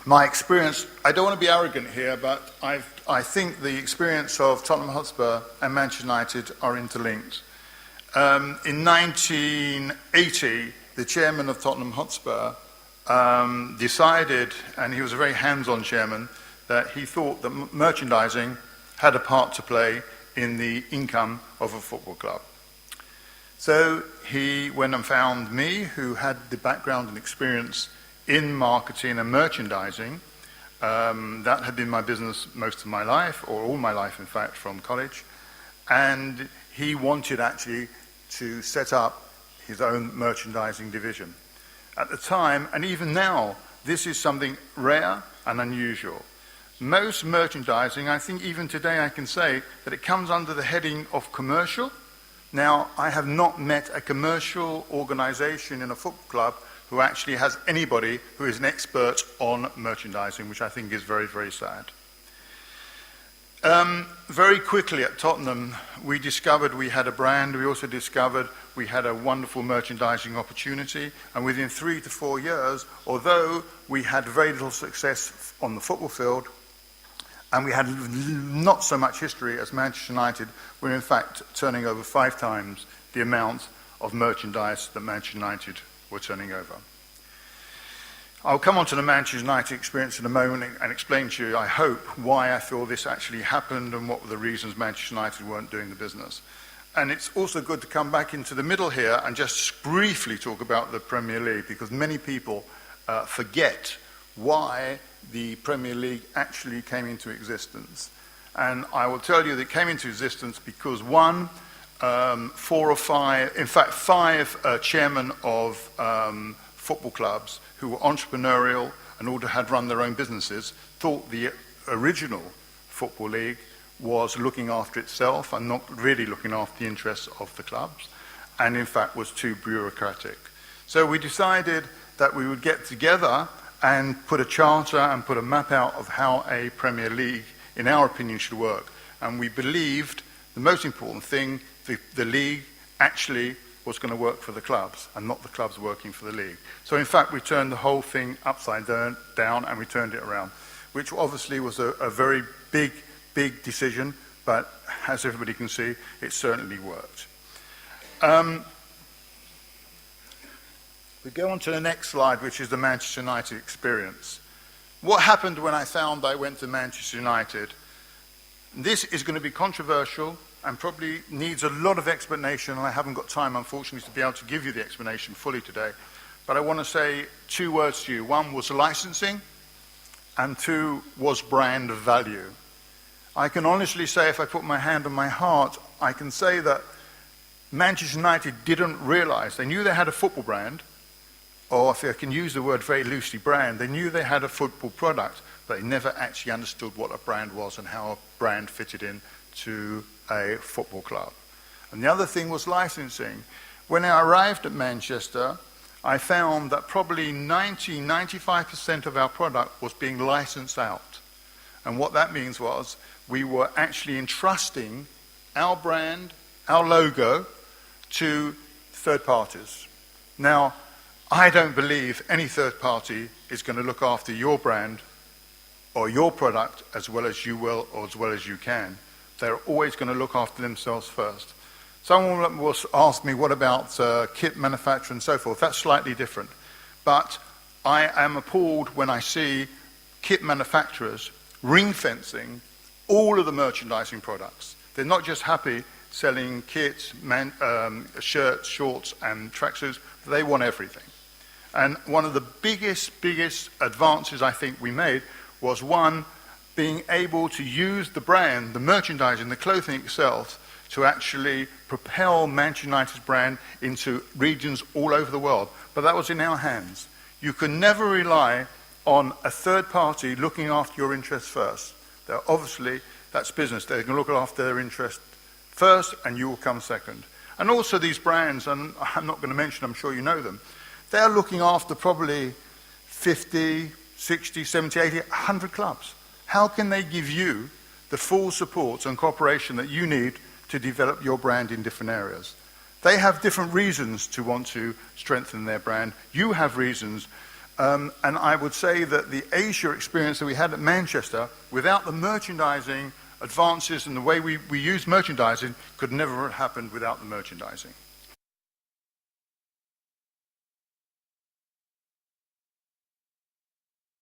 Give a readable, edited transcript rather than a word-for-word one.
My experience, I don't want to be arrogant here, but I think the experience of Tottenham Hotspur and Manchester United are interlinked. In 1980, the chairman of Tottenham Hotspur decided, and he was a very hands-on chairman, that he thought that merchandising had a part to play in the income of a football club. So he went and found me, who had the background and experience in marketing and merchandising. That had been my business most of my life, or all my life in fact, from college. And he wanted actually to set up his own merchandising division. At the time, and even now, this is something rare and unusual. Most merchandising, I think even today I can say that it comes under the heading of commercial. Now, I have not met a commercial organization in a football club who actually has anybody who is an expert on merchandising, which I think is very, very sad. Very quickly at Tottenham, we discovered we had a brand. We also discovered we had a wonderful merchandising opportunity. And within 3 to 4 years, although we had very little success on the football field, and we had not so much history as Manchester United, we're in fact turning over 5 times the amount of merchandise that Manchester United were turning over. I'll come on to the Manchester United experience in a moment and explain to you, I hope, why I feel this actually happened and what were the reasons Manchester United weren't doing the business. And it's also good to come back into the middle here and just briefly talk about the Premier League, because many people forget why the Premier League actually came into existence. And I will tell you that it came into existence because one, 4 or 5, in fact 5 chairmen of football clubs who were entrepreneurial and all had run their own businesses thought the original Football League was looking after itself and not really looking after the interests of the clubs, and in fact was too bureaucratic. So we decided that we would get together and put a charter and put a map out of how a Premier League, in our opinion, should work. And we believed the most important thing, the league actually was going to work for the clubs and not the clubs working for the league. So in fact, we turned the whole thing upside down and we turned it around, which obviously was a very big decision, but as everybody can see, it certainly worked. We go on to the next slide, which is the Manchester United experience. What happened when I found I went to Manchester United? This is going to be controversial and probably needs a lot of explanation, and I haven't got time, unfortunately, to be able to give you the explanation fully today. But I want to say 2 words to you. 1 was licensing, and 2 was brand value. I can honestly say, if I put my hand on my heart, I can say that Manchester United didn't realize. They knew they had a football brand, or if I can use the word very loosely, brand, they knew they had a football product, but they never actually understood what a brand was and how a brand fitted in to a football club. And the other thing was licensing. When I arrived at Manchester, I found that probably 95% of our product was being licensed out. And what that means was we were actually entrusting our brand, our logo, to third parties. Now, I don't believe any third party is going to look after your brand or your product as well as you will or as well as you can. They're always going to look after themselves first. Someone will ask me, what about kit manufacture and so forth? That's slightly different. But I am appalled when I see kit manufacturers ring-fencing all of the merchandising products. They're not just happy selling kits, shirts, shorts, and tracksuits. They want everything. And one of the biggest advances I think we made was, one, being able to use the brand, the merchandising, the clothing itself, to actually propel Manchester United's brand into regions all over the world. But that was in our hands. You can never rely on a third party looking after your interests first. Obviously, that's business. They're going to look after their interest first, and you will come second. And also these brands, and I'm not going to mention, I'm sure you know them, they're looking after probably 50, 60, 70, 80, 100 clubs. How can they give you the full support and cooperation that you need to develop your brand in different areas? They have different reasons to want to strengthen their brand. You have reasons, And I would say that the Asia experience that we had at Manchester, without the merchandising advances and the way we use merchandising, could never have happened without the merchandising.